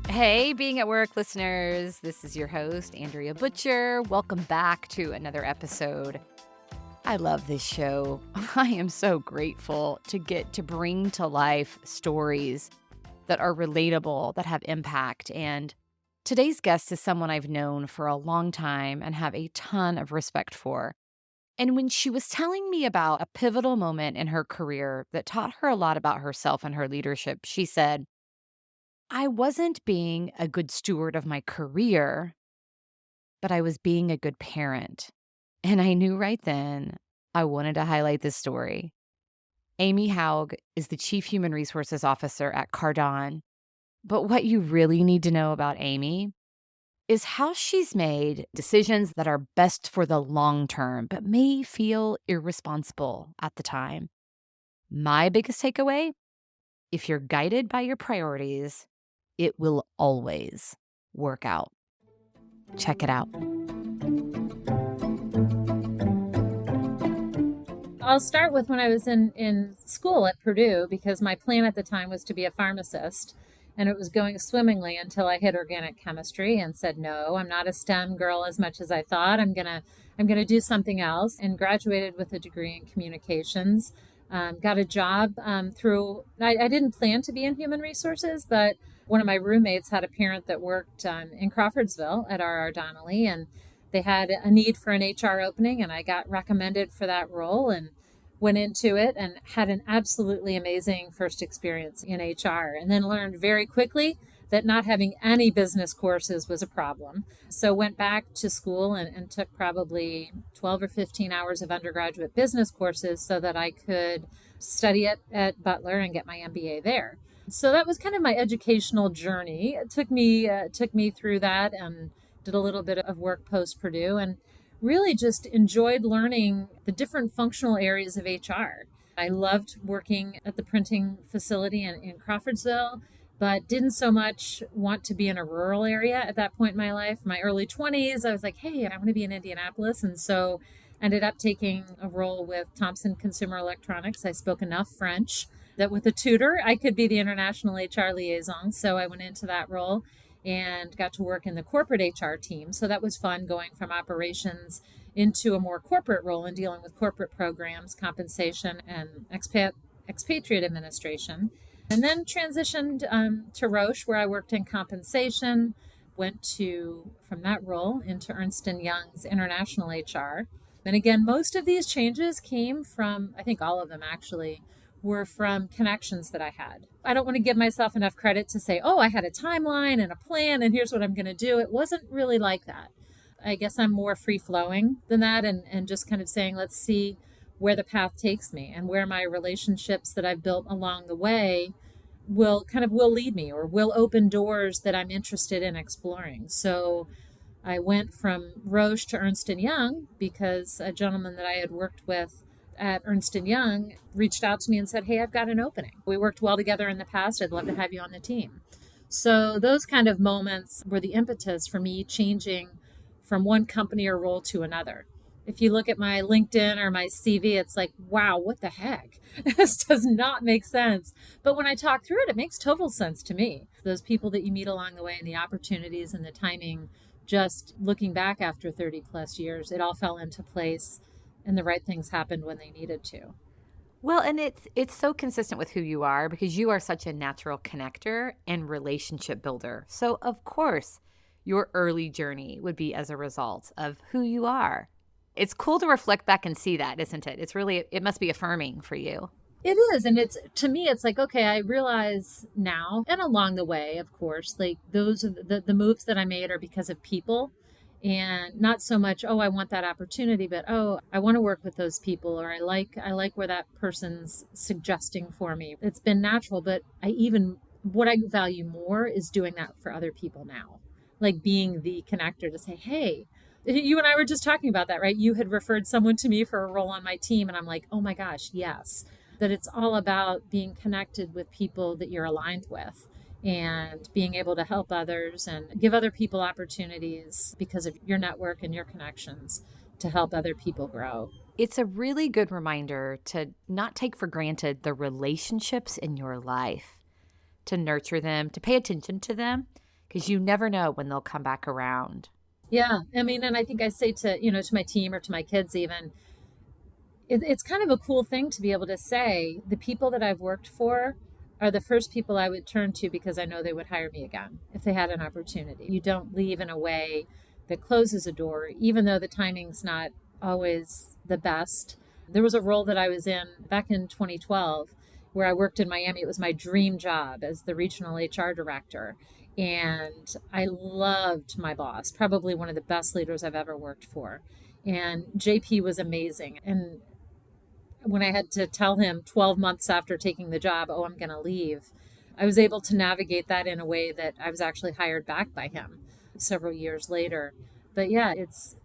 Hey, being at work listeners, this is your host, Andrea Butcher. Welcome back to another episode. I love this show. I am so grateful to get to bring to life stories that are relatable, that have impact. And today's guest is someone I've known for a long time and have a ton of respect for. And when she was telling me about a pivotal moment in her career that taught her a lot about herself and her leadership, she said, I wasn't being a good steward of my career, but I was being a good parent. And I knew right then I wanted to highlight this story. Amy Haug is the Chief Human Resources Officer at CarDon. But what you really need to know about Amy is how she's made decisions that are best for the long term, but may feel irresponsible at the time. My biggest takeaway, if you're guided by your priorities, it will always work out. Check it out. I'll start with when I was in school at Purdue, because my plan at the time was to be a pharmacist, and it was going swimmingly until I hit organic chemistry and said, no, I'm not a STEM girl as much as I thought. I'm gonna do something else, and graduated with a degree in communications. Got a job I didn't plan to be in human resources, but one of my roommates had a parent that worked in Crawfordsville at R.R. Donnelly, and they had a need for an HR opening, and I got recommended for that role and went into it and had an absolutely amazing first experience in HR, and then learned very quickly that not having any business courses was a problem. So went back to school and took probably 12 or 15 hours of undergraduate business courses so that I could study at Butler and get my MBA there. So that was kind of my educational journey. It took me through that and did a little bit of work post Purdue, and really just enjoyed learning the different functional areas of HR. I loved working at the printing facility in Crawfordsville, but didn't so much want to be in a rural area at that point in my life. My early 20s, I was like, hey, I want to be in Indianapolis. And so ended up taking a role with Thomson Consumer Electronics. I spoke enough French that with a tutor, I could be the international HR liaison. So I went into that role and got to work in the corporate HR team. So that was fun, going from operations into a more corporate role and dealing with corporate programs, compensation, and expatriate administration. And then transitioned to Roche, where I worked in compensation, from that role into Ernst & Young's international HR. And again, most of these changes came from, I think all of them actually, were from connections that I had. I don't want to give myself enough credit to say, oh, I had a timeline and a plan and here's what I'm going to do. It wasn't really like that. I guess I'm more free flowing than that, and just kind of saying, let's see where the path takes me and where my relationships that I've built along the way will lead me or will open doors that I'm interested in exploring. So I went from Roche to Ernst & Young because a gentleman that I had worked with at Ernst & Young reached out to me and said, hey, I've got an opening. We worked well together in the past. I'd love to have you on the team. So those kind of moments were the impetus for me changing from one company or role to another. If you look at my LinkedIn or my CV, it's like, wow, what the heck? This does not make sense. But when I talk through it, it makes total sense to me. Those people that you meet along the way and the opportunities and the timing, just looking back after 30 plus years, it all fell into place and the right things happened when they needed to. Well, and it's so consistent with who you are because you are such a natural connector and relationship builder. So, of course, your early journey would be as a result of who you are. It's cool to reflect back and see that, isn't it? It must be affirming for you. It is. And to me, it's like, okay, I realize now and along the way, of course, like those are the moves that I made are because of people. And not so much, oh, I want that opportunity, but oh, I want to work with those people, or I like where that person's suggesting for me. It's been natural, but what I value more is doing that for other people now, like being the connector to say, hey, you and I were just talking about that, right? You had referred someone to me for a role on my team, and I'm like, oh my gosh, yes. That it's all about being connected with people that you're aligned with, and being able to help others and give other people opportunities because of your network and your connections to help other people grow. It's a really good reminder to not take for granted the relationships in your life, to nurture them, to pay attention to them, because you never know when they'll come back around. Yeah. I mean, and I think I say to, to my team or to my kids even, it's kind of a cool thing to be able to say the people that I've worked for are the first people I would turn to because I know they would hire me again if they had an opportunity. You don't leave in a way that closes a door, even though the timing's not always the best. There was a role that I was in back in 2012 where I worked in Miami. It was my dream job as the regional HR director. And I loved my boss, probably one of the best leaders I've ever worked for. And JP was amazing. And when I had to tell him 12 months after taking the job, oh, I'm going to leave, I was able to navigate that in a way that I was actually hired back by him several years later. But yeah, it's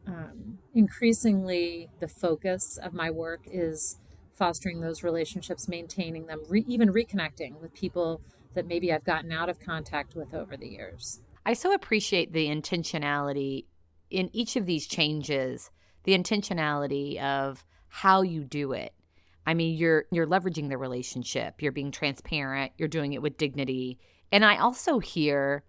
increasingly the focus of my work is fostering those relationships, maintaining them, even reconnecting with people that maybe I've gotten out of contact with over the years. I so appreciate the intentionality in each of these changes, the intentionality of how you do it. I mean, you're leveraging the relationship, you're being transparent, you're doing it with dignity. And I also hear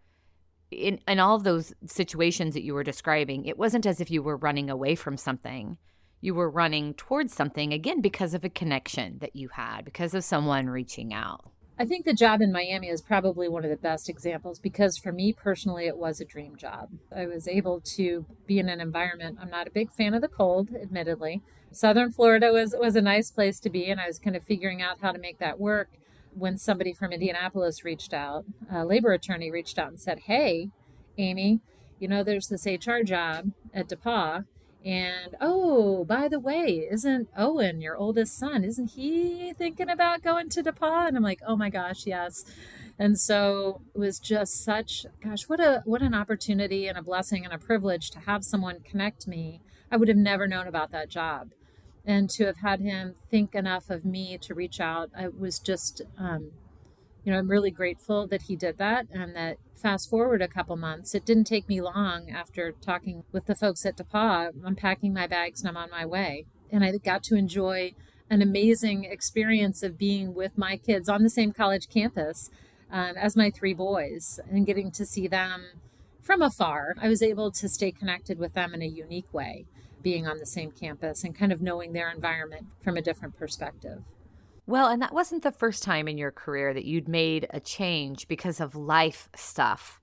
in all of those situations that you were describing, it wasn't as if you were running away from something. You were running towards something, again, because of a connection that you had, because of someone reaching out. I think the job in Miami is probably one of the best examples because for me personally, it was a dream job. I was able to be in an environment. I'm not a big fan of the cold, admittedly. Southern Florida was a nice place to be, and I was kind of figuring out how to make that work when somebody from Indianapolis reached out. A labor attorney reached out and said, "Hey, Amy, there's this HR job at DePauw. And oh, by the way, isn't Owen, your oldest son, isn't he thinking about going to DePauw?" And I'm like, oh my gosh, yes. And so it was just such, gosh, what an opportunity and a blessing and a privilege to have someone connect me. I would have never known about that job. And to have had him think enough of me to reach out, I was just, I'm really grateful that he did that. And that fast forward a couple months, it didn't take me long after talking with the folks at DePauw. I'm packing my bags and I'm on my way. And I got to enjoy an amazing experience of being with my kids on the same college campus as my three boys and getting to see them from afar. I was able to stay connected with them in a unique way, being on the same campus and kind of knowing their environment from a different perspective. Well, and that wasn't the first time in your career that you'd made a change because of life stuff.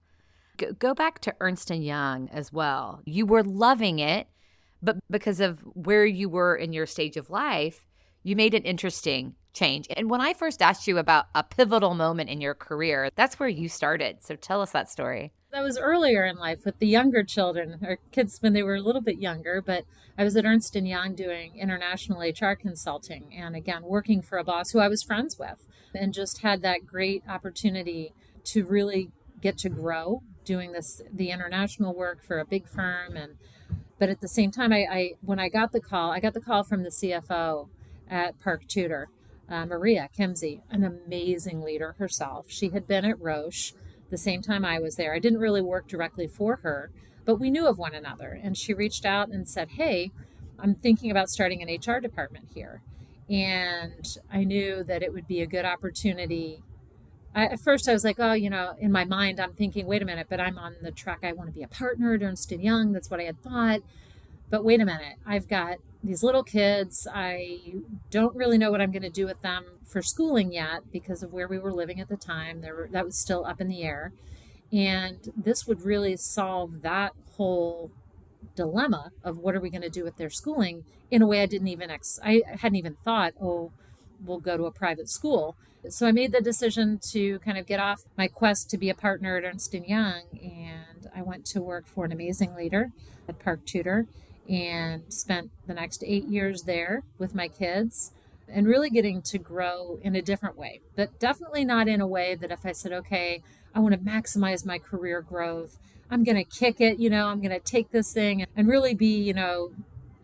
Go back to Ernst & Young as well. You were loving it, but because of where you were in your stage of life, you made an interesting change. And when I first asked you about a pivotal moment in your career, that's where you started. So tell us that story. That was earlier in life with the younger children or kids when they were a little bit younger, but I was at Ernst & Young doing international HR consulting and again, working for a boss who I was friends with and just had that great opportunity to really get to grow doing the international work for a big firm. But at the same time, when I got the call from the CFO at Park Tudor, Maria Kimsey, an amazing leader herself. She had been at Roche the same time I was there. I didn't really work directly for her, but we knew of one another. And she reached out and said, "Hey, I'm thinking about starting an HR department here." And I knew that it would be a good opportunity. At first I was like, oh, in my mind, I'm thinking, wait a minute, but I'm on the track. I want to be a partner at Ernst & Young. That's what I had thought. But wait a minute, I've got these little kids. I don't really know what I'm going to do with them for schooling yet because of where we were living at the time. That was still up in the air. And this would really solve that whole dilemma of what are we going to do with their schooling in a way I hadn't even thought, oh, we'll go to a private school. So I made the decision to kind of get off my quest to be a partner at Ernst & Young. And I went to work for an amazing leader at Park Tudor and spent the next 8 years there with my kids and really getting to grow in a different way, but definitely not in a way that if I said, okay, I want to maximize my career growth, I'm going to kick it, I'm going to take this thing and really be,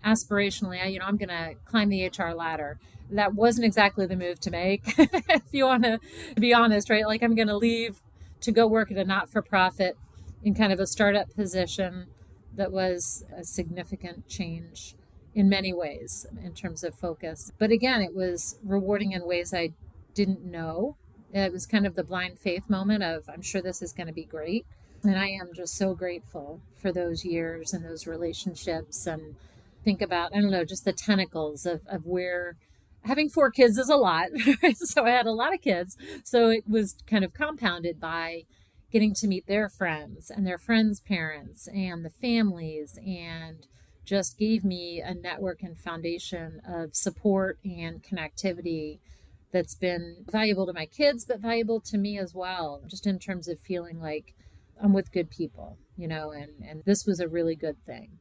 aspirationally, I'm going to climb the HR ladder. That wasn't exactly the move to make. If you want to be honest, right? Like I'm going to leave to go work at a not-for-profit in kind of a startup position. That was a significant change in many ways in terms of focus. But again, it was rewarding in ways I didn't know. It was kind of the blind faith moment of, I'm sure this is going to be great. And I am just so grateful for those years and those relationships, and think about, I don't know, just the tentacles of where having four kids is a lot. Right? So I had a lot of kids. So it was kind of compounded by getting to meet their friends and their friends' parents and the families, and just gave me a network and foundation of support and connectivity that's been valuable to my kids, but valuable to me as well, just in terms of feeling like I'm with good people, and this was a really good thing.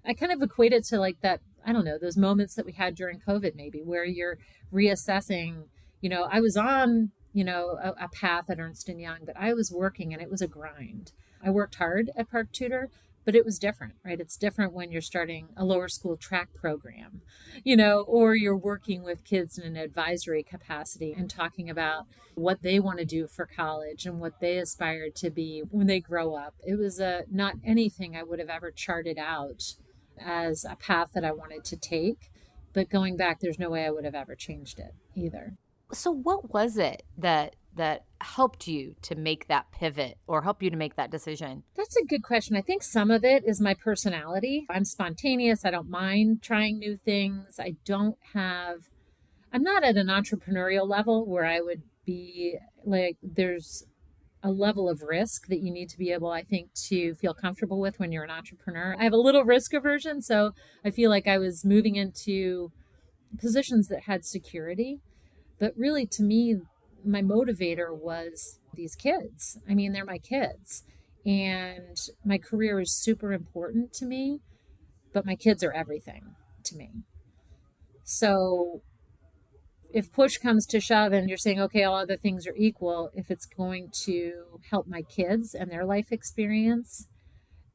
I kind of equate it to like that, I don't know, those moments that we had during COVID, maybe where you're reassessing. I was on, a path at Ernst and Young, but I was working and it was a grind. I worked hard at Park Tutor, but it was different, right? It's different when you're starting a lower school track program, or you're working with kids in an advisory capacity and talking about what they want to do for college and what they aspire to be when they grow up. It was not anything I would have ever charted out as a path that I wanted to take. But going back, there's no way I would have ever changed it either. So what was it that helped you to make that pivot or help you to make that decision? That's a good question. I think some of it is my personality. I'm spontaneous. I don't mind trying new things. I'm not at an entrepreneurial level where I would be like, there's a level of risk that you need to be able, I think, to feel comfortable with when you're an entrepreneur. I have a little risk aversion, so I feel like I was moving into positions that had security. But really, to me, my motivator was these kids. I mean, they're my kids. And my career is super important to me, but my kids are everything to me. So if push comes to shove and you're saying, okay, all other things are equal, if it's going to help my kids and their life experience,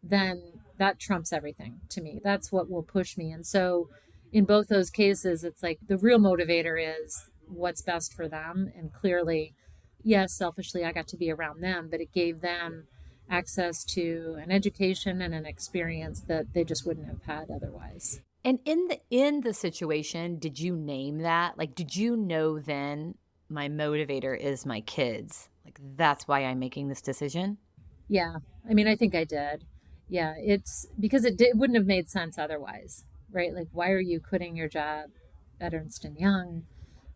then that trumps everything to me. That's what will push me. And so in both those cases, it's like the real motivator is what's best for them. And clearly, yes, selfishly, I got to be around them, but it gave them access to an education and an experience that they just wouldn't have had otherwise. And in the situation, did you name that? Like, did you know then my motivator is my kids? Like, that's why I'm making this decision? Yeah, I mean, I think I did. Yeah, it's because it wouldn't have made sense otherwise, right? Like, why are you quitting your job at Ernst and Young,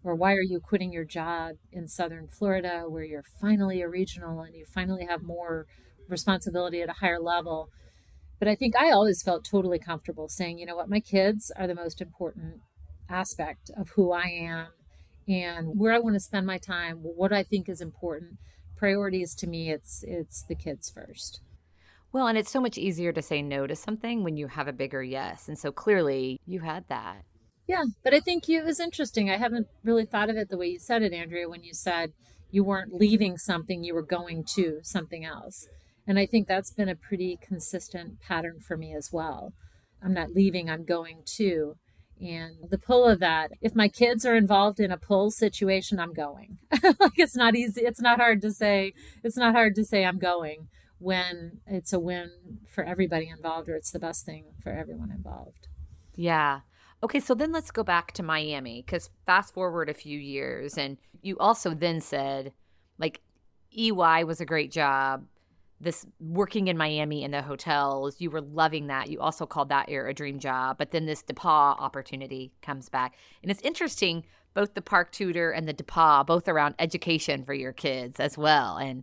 or why are you quitting your job in Southern Florida, where you're finally a regional and you finally have more responsibility at a higher level? But I think I always felt totally comfortable saying, you know what, my kids are the most important aspect of who I am and where I want to spend my time, what I think is important. Priorities to me, it's the kids first. Well, and it's so much easier to say no to something when you have a bigger yes. And so clearly you had that. Yeah, but I think it was interesting. I haven't really thought of it the way you said it, Andrea, when you said you weren't leaving something, you were going to something else. And I think that's been a pretty consistent pattern for me as well. I'm not leaving, I'm going to. And the pull of that, if my kids are involved in a pull situation, I'm going. Like it's not easy. It's not hard to say I'm going when it's a win for everybody involved, or it's the best thing for everyone involved. Yeah. Okay, so then let's go back to Miami because fast forward a few years, and you also then said, like, EY was a great job. This working in Miami in the hotels, you were loving that. You also called that a dream job. But then this DePauw opportunity comes back. And it's interesting, both the Park Tutor and the DePauw, both around education for your kids as well. And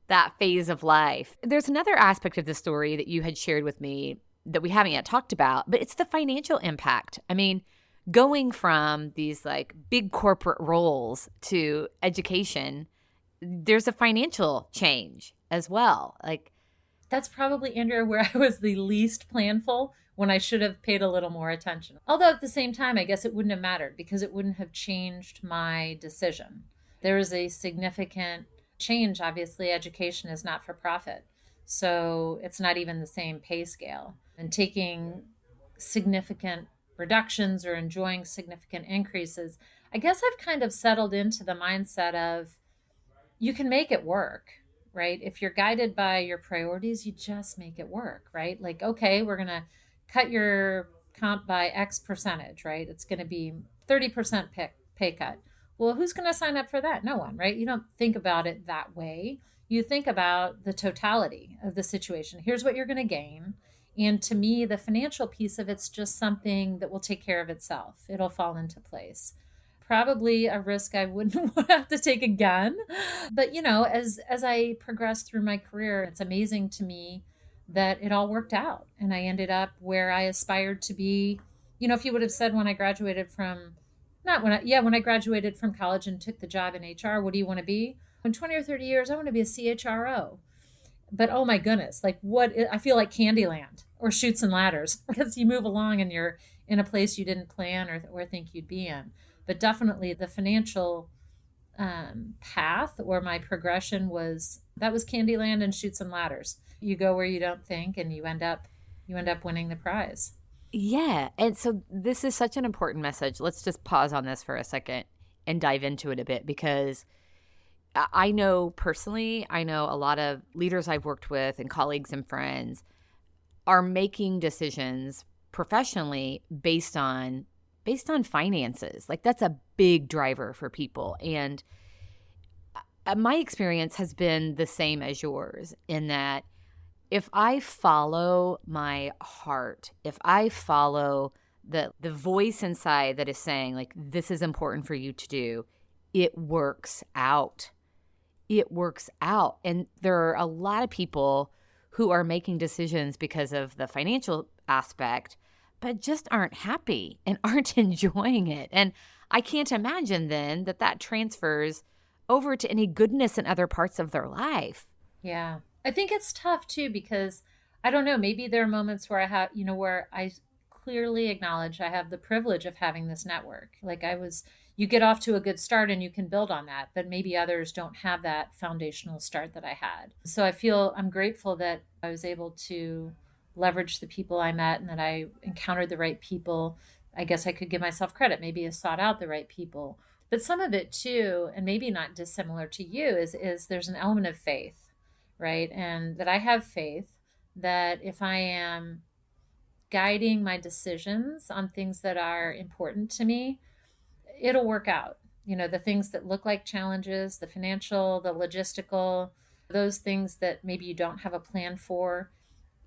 that phase of life. There's another aspect of the story that you had shared with me that we haven't yet talked about, but it's the financial impact. I mean, going from these like big corporate roles to education, there's a financial change as well. Like, That's probably, Andrea, where I was the least planful when I should have paid a little more attention. Although at the same time, I guess it wouldn't have mattered because it wouldn't have changed my decision. There is a significant change. Obviously, education is not for profit. So it's not even the same pay scale. And taking significant reductions or enjoying significant increases, I guess I've kind of settled into the mindset of you can make it work, right? If you're guided by your priorities, you just make it work, right? Like, okay, we're going to cut your comp by X percentage, right? It's going to be 30% pay cut. Well, who's going to sign up for that? No one, right? You don't think about it that way. you think about the totality of the situation. Here's what you're going to gain. And to me, the financial piece of it's just something that will take care of itself. It'll fall into place. Probably a risk I wouldn't want to have to take again. But as I progressed through my career, it's amazing to me that it all worked out and I ended up where I aspired to be. If you would have said when I graduated from not when I yeah, when I graduated from college and took the job in HR, what do you want to be? In 20 or 30 years, I want to be a CHRO. But oh my goodness, like I feel like Candyland or Chutes and Ladders because you move along and you're in a place you didn't plan or think you'd be in. But definitely the financial path or my progression was Candyland and Chutes and Ladders. You go where you don't think, and you end up winning the prize. Yeah. And so this is such an important message. Let's just pause on this for a second and dive into it a bit because I know personally, I know a lot of leaders I've worked with and colleagues and friends are making decisions professionally based on finances. Like that's a big driver for people. And my experience has been the same as yours in that if I follow my heart, if I follow the voice inside that is saying like this is important for you to do, it works out. It works out. And there are a lot of people who are making decisions because of the financial aspect, but just aren't happy and aren't enjoying it. And I can't imagine then that transfers over to any goodness in other parts of their life. Yeah. I think it's tough too because I don't know, maybe there are moments where where I clearly acknowledge I have the privilege of having this network. Like you get off to a good start and you can build on that, but maybe others don't have that foundational start that I had. So I'm grateful that I was able to leverage the people I met and that I encountered the right people. I guess I could give myself credit. Maybe I sought out the right people. But some of it too, and maybe not dissimilar to you, is there's an element of faith, right? And that I have faith that if I am guiding my decisions on things that are important to me, it'll work out. The things that look like challenges, the financial, the logistical, those things that maybe you don't have a plan for,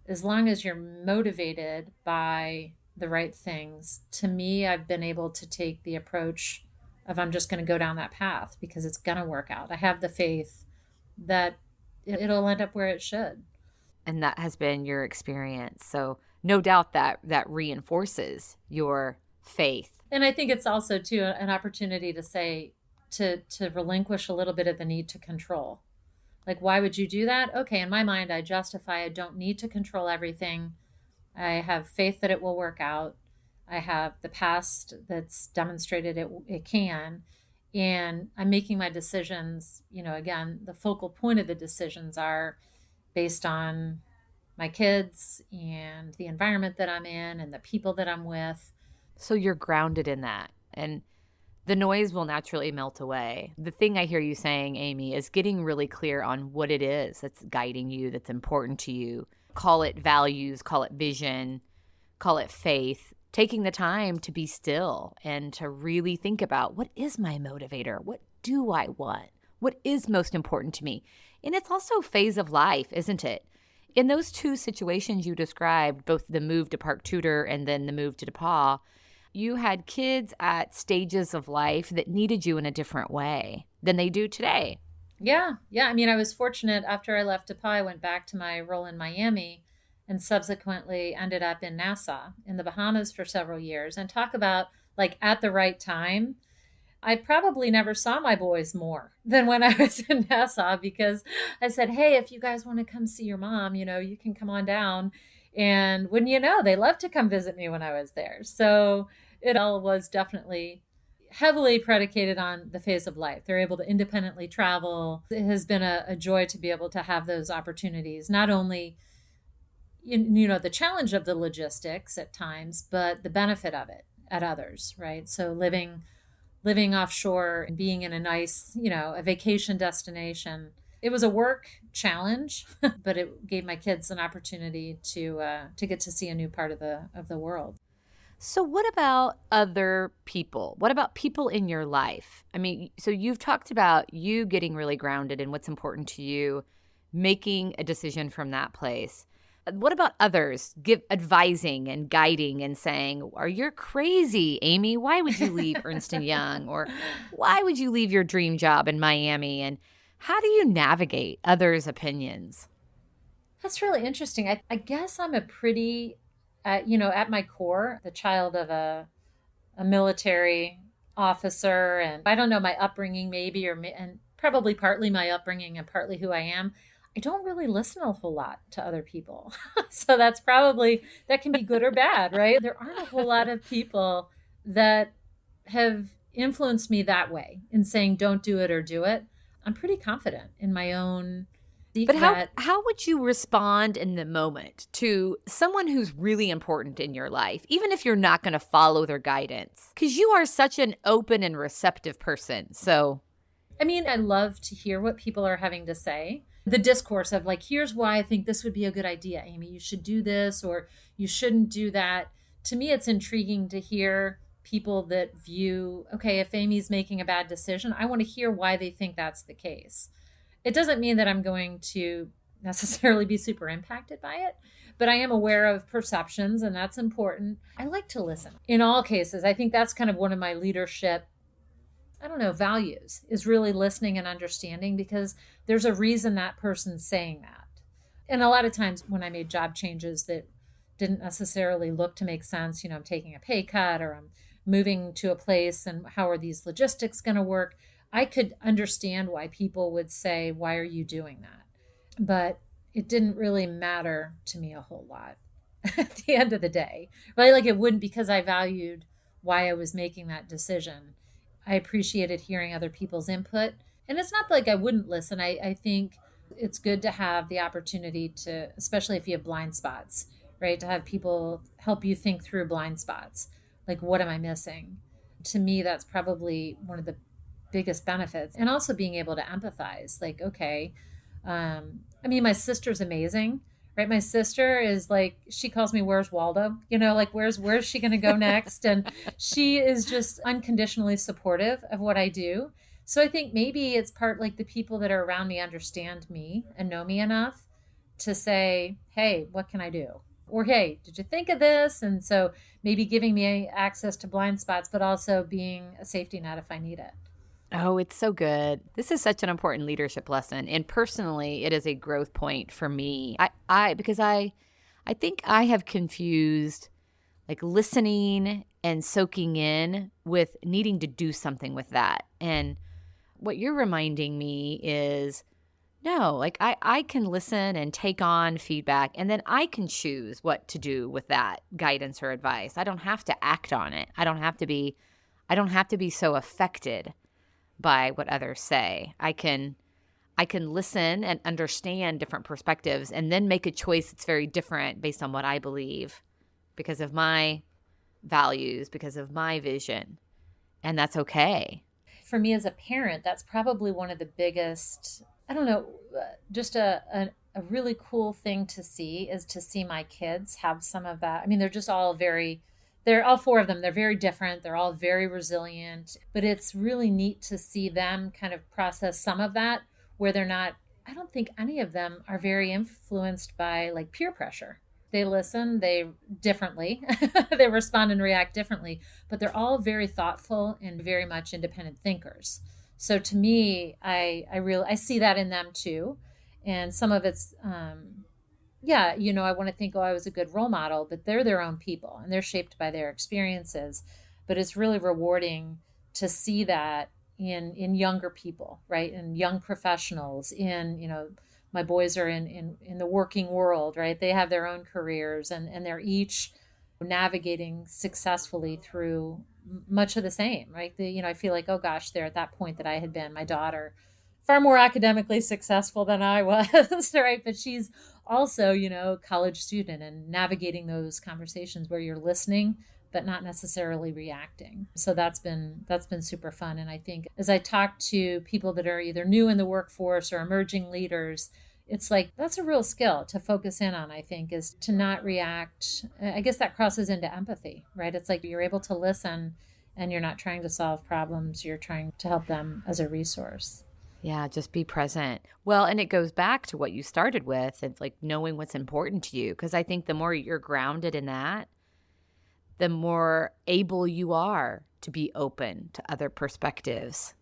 as long as you're motivated by the right things. To me, I've been able to take the approach of I'm just going to go down that path because it's going to work out. I have the faith that it'll end up where it should. And that has been your experience. So no doubt that reinforces your faith. And I think it's also too an opportunity to say, to relinquish a little bit of the need to control. Like, why would you do that? Okay, in my mind, I justify I don't need to control everything. I have faith that it will work out. I have the past that's demonstrated it can. And I'm making my decisions, again, the focal point of the decisions are based on my kids and the environment that I'm in and the people that I'm with. So you're grounded in that. And the noise will naturally melt away. The thing I hear you saying, Amy, is getting really clear on what it is that's guiding you, that's important to you. Call it values, call it vision, call it faith. Taking the time to be still and to really think about what is my motivator? What do I want? What is most important to me? And it's also a phase of life, isn't it? In those two situations you described, both the move to Park Tudor and then the move to DePauw, you had kids at stages of life that needed you in a different way than they do today. Yeah. I mean, I was fortunate after I left DePauw, I went back to my role in Miami and subsequently ended up in Nassau in the Bahamas for several years. And talk about like at the right time. I probably never saw my boys more than when I was in Nassau because I said, hey, if you guys want to come see your mom, you can come on down. And when they loved to come visit me when I was there. So it all was definitely heavily predicated on the phase of life. They're able to independently travel. It has been a joy to be able to have those opportunities, not only the challenge of the logistics at times, but the benefit of it at others, right? So living offshore and being in a nice, a vacation destination. It was a work challenge, but it gave my kids an opportunity to get to see a new part of the world. So what about other people? What about people in your life? I mean, so you've talked about you getting really grounded in what's important to you making a decision from that place. What about others? Give advising and guiding and saying, "Are you crazy, Amy? Why would you leave Ernst and Young?" Or "Why would you leave your dream job in Miami?" And how do you navigate others' opinions? That's really interesting. I guess I'm a pretty, at my core, the child of a military officer. And I don't know, my upbringing maybe, and probably partly my upbringing and partly who I am. I don't really listen a whole lot to other people. So that can be good or bad, right? There aren't a whole lot of people that have influenced me that way in saying don't do it or do it. I'm pretty confident in my own But how that. how would you respond in the moment to someone who's really important in your life, even if you're not going to follow their guidance? Because you are such an open and receptive person. So, I mean, I love to hear what people are having to say. The discourse of like, here's why I think this would be a good idea, Amy. You should do this or you shouldn't do that. To me, it's intriguing to hear people that view, okay, if Amy's making a bad decision, I want to hear why they think that's the case. It doesn't mean that I'm going to necessarily be super impacted by it, but I am aware of perceptions, and that's important. I like to listen in all cases. I think that's kind of one of my leadership, I don't know, values is really listening and understanding because there's a reason that person's saying that. And a lot of times when I made job changes that didn't necessarily look to make sense, I'm taking a pay cut or I'm moving to a place and how are these logistics going to work? I could understand why people would say, why are you doing that? But it didn't really matter to me a whole lot at the end of the day, right? Like it wouldn't because I valued why I was making that decision. I appreciated hearing other people's input. And it's not like I wouldn't listen. I think it's good to have the opportunity to, especially if you have blind spots, right? To have people help you think through blind spots. Like, what am I missing? To me, that's probably one of the biggest benefits. And also being able to empathize. Like, okay, I mean, my sister's amazing, right? My sister is like, she calls me, "Where's Waldo?" Like, where's she going to go next? And she is just unconditionally supportive of what I do. So I think maybe it's part like the people that are around me understand me and know me enough to say, "Hey, what can I do?" Or, "Hey, did you think of this?" And so maybe giving me access to blind spots, but also being a safety net if I need it. oh, it's so good. This is such an important leadership lesson. And personally, it is a growth point for me. Because I think I have confused like listening and soaking in with needing to do something with that. And what you're reminding me is no, like I can listen and take on feedback and then I can choose what to do with that guidance or advice. I don't have to act on it. I don't have to be so affected by what others say. I can listen and understand different perspectives and then make a choice that's very different based on what I believe because of my values, because of my vision. And that's okay. For me as a parent, that's probably one of the biggest, I don't know, just a really cool thing to see is to see my kids have some of that. I mean, they're all four of them. They're very different. They're all very resilient, but it's really neat to see them kind of process some of that where they're not, I don't think any of them are very influenced by like peer pressure. They listen, they differently, they respond and react differently, but they're all very thoughtful and very much independent thinkers. So to me, I see that in them too. And some of it's, yeah, I want to think, oh, I was a good role model, but they're their own people and they're shaped by their experiences. But it's really rewarding to see that in younger people, right? And young professionals my boys are in the working world, right? They have their own careers and they're each navigating successfully through much of the same, right? I feel like, oh gosh, they're at that point that I had been. My daughter, far more academically successful than I was, right? But she's also, college student and navigating those conversations where you're listening but not necessarily reacting. So that's been super fun. And I think as I talk to people that are either new in the workforce or emerging leaders, it's like that's a real skill to focus in on, I think, is to not react. I guess that crosses into empathy, right? It's like you're able to listen and you're not trying to solve problems, you're trying to help them as a resource. Yeah, just be present. Well, and it goes back to what you started with. It's like knowing what's important to you. Because I think the more you're grounded in that, the more able you are to be open to other perspectives.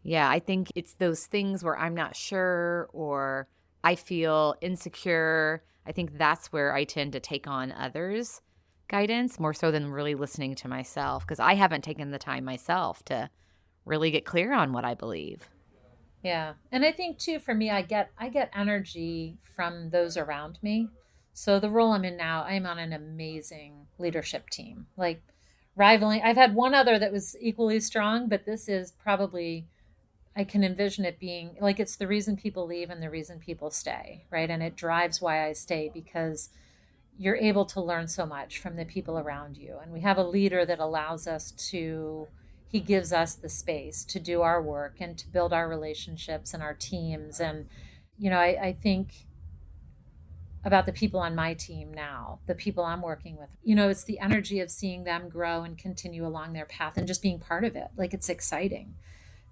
Yeah, I think it's those things where I'm not sure or I feel insecure. I think that's where I tend to take on others' guidance more so than really listening to myself, because I haven't taken the time myself to really get clear on what I believe. Yeah. And I think too for me I get energy from those around me. So the role I'm in now, I'm on an amazing leadership team. Like rivaling I've had one other that was equally strong, but this is probably I can envision it being like it's the reason people leave and the reason people stay, right? And it drives why I stay because you're able to learn so much from the people around you. And we have a leader that allows us to, he gives us the space to do our work and to build our relationships and our teams. And, I think about the people on my team now, the people I'm working with, it's the energy of seeing them grow and continue along their path and just being part of it. Like it's exciting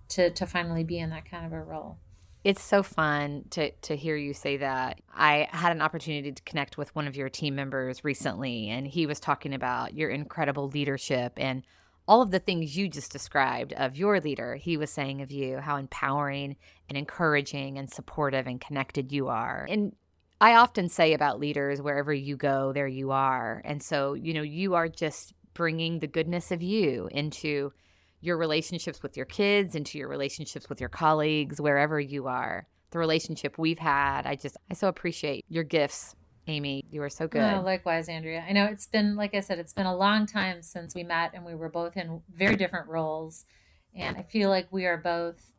to finally be in that kind of a role. It's so fun to hear you say that. I had an opportunity to connect with one of your team members recently, and he was talking about your incredible leadership and all of the things you just described of your leader. He was saying of you how empowering and encouraging and supportive and connected you are. And I often say about leaders, wherever you go, there you are. And so, you are just bringing the goodness of you into your relationships with your kids, into your relationships with your colleagues, wherever you are. The relationship we've had, I so appreciate your gifts, Amy. You are so good. Oh, likewise, Andrea. I know it's been, like I said, it's been a long time since we met and we were both in very different roles. And I feel like we are both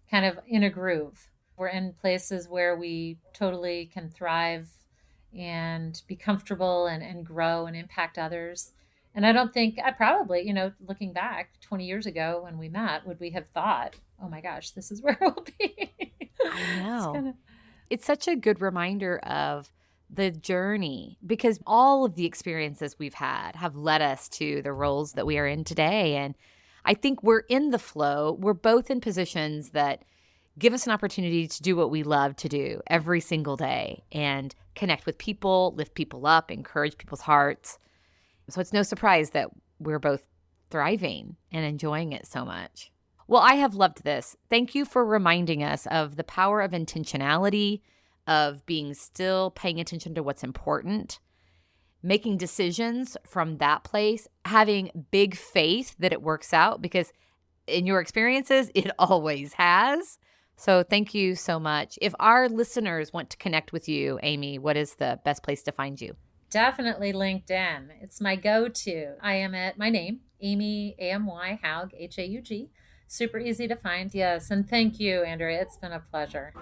kind of in a groove. We're in places where we totally can thrive and be comfortable and grow and impact others. And I don't think I probably, looking back 20 years ago when we met, would we have thought, oh my gosh, this is where we'll be? I know. It's such a good reminder of the journey because all of the experiences we've had have led us to the roles that we are in today. And I think we're in the flow. We're both in positions that give us an opportunity to do what we love to do every single day and connect with people, lift people up, encourage people's hearts. So it's no surprise that we're both thriving and enjoying it so much. Well, I have loved this. Thank you for reminding us of the power of intentionality, of being still paying attention to what's important, making decisions from that place, having big faith that it works out because in your experiences, it always has. So thank you so much. If our listeners want to connect with you, Amy, what is the best place to find you? Definitely LinkedIn. It's my go-to. I am at my name, Amy, A-M-Y, Haug, H-A-U-G. Super easy to find. Yes. And thank you, Andrea. It's been a pleasure.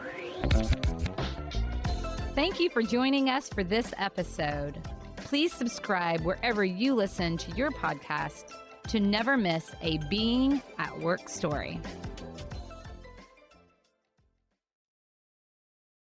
Thank you for joining us for this episode. Please subscribe wherever you listen to your podcast to never miss a Being at Work story.